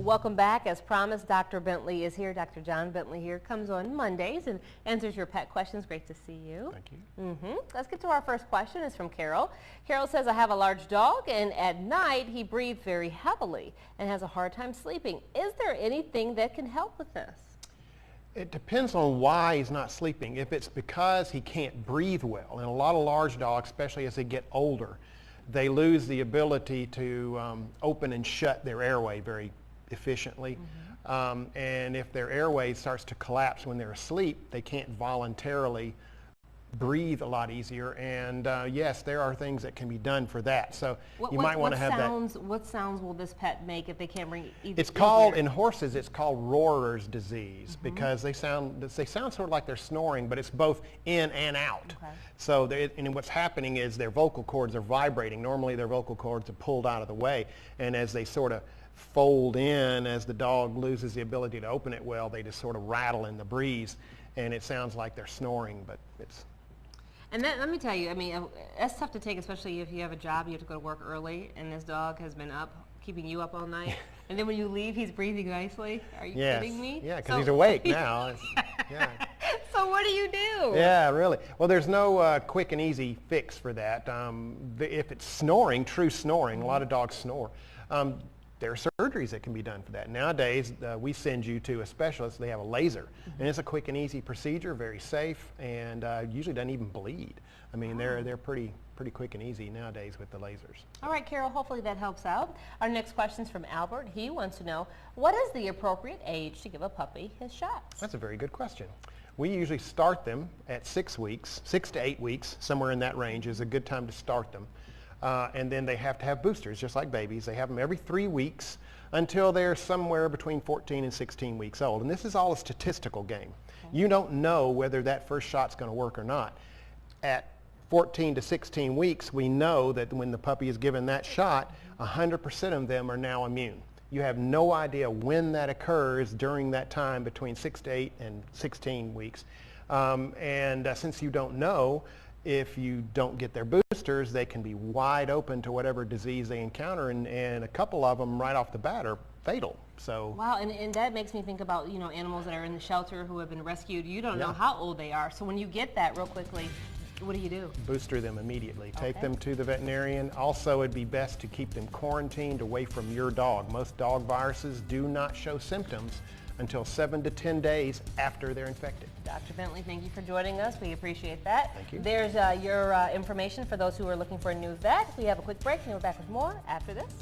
Welcome back. As promised, Dr. Bentley is here. Dr. John Bentley here comes on Mondays and answers your pet questions. Great to see you. Thank you. Let's get to our first question. It's from Carol. Carol says, I have a large dog and at night he breathes very heavily and has a hard time sleeping. Is there anything that can help with this? It depends on why he's not sleeping. If it's because he can't breathe well, and a lot of large dogs, especially as they get older, they lose the ability to open and shut their airway very efficiently. And if their airway starts to collapse when they're asleep, they can't voluntarily breathe a lot easier. And yes, there are things that can be done for that. So you might want to have that. What sounds will this pet make if they can't breathe? It's called, in horses, it's called roarer's disease because they sound sort of like they're snoring, but it's both in and out. Okay. So and what's happening is their vocal cords are vibrating. Normally their vocal cords are pulled out of the way, and as they sort of fold in, as the dog loses the ability to open it well, they just sort of rattle in the breeze, and it sounds like they're snoring, but it's... And that, let me tell you, I mean, that's tough to take, especially if you have a job, you have to go to work early, and this dog has been up, keeping you up all night. And then when you leave, he's breathing nicely. Are you kidding me? Yeah, because he's awake now. Yeah. So what do you do? Yeah, really. Well, there's no quick and easy fix for that. If it's snoring, true snoring, a lot of dogs snore. There are surgeries that can be done for that. Nowadays, we send you to a specialist. They have a laser, and it's a quick and easy procedure, very safe, and usually doesn't even bleed. I mean, they're pretty quick and easy nowadays with the lasers. All right, Carol, hopefully that helps out. Our next question is from Albert. He wants to know, what is the appropriate age to give a puppy his shots? That's a very good question. We usually start them at 6 weeks, 6 to 8 weeks, somewhere in that range is a good time to start them. And then they have to have boosters, just like babies. They have them every 3 weeks until they're somewhere between 14 and 16 weeks old. And this is all a statistical game. Okay. You don't know whether that first shot's going to work or not. At 14 to 16 weeks, we know that when the puppy is given that shot, 100% of them are now immune. You have no idea when that occurs during that time between 6 to 8 and 16 weeks. Since you don't know, if you don't get their boosters, they can be wide open to whatever disease they encounter, and a couple of them right off the bat are fatal. So wow, and that makes me think about, you know, animals that are in the shelter who have been rescued. You don't know how old they are, so when you get that real quickly, what do you do? Booster them immediately. Okay. Take them to the veterinarian. Also, it'd be best to keep them quarantined away from your dog. Most dog viruses do not show symptoms until 7 to 10 days after they're infected. Dr. Bentley, thank you for joining us. We appreciate that. Thank you. There's your information for those who are looking for a new vet. We have a quick break and we're back with more after this.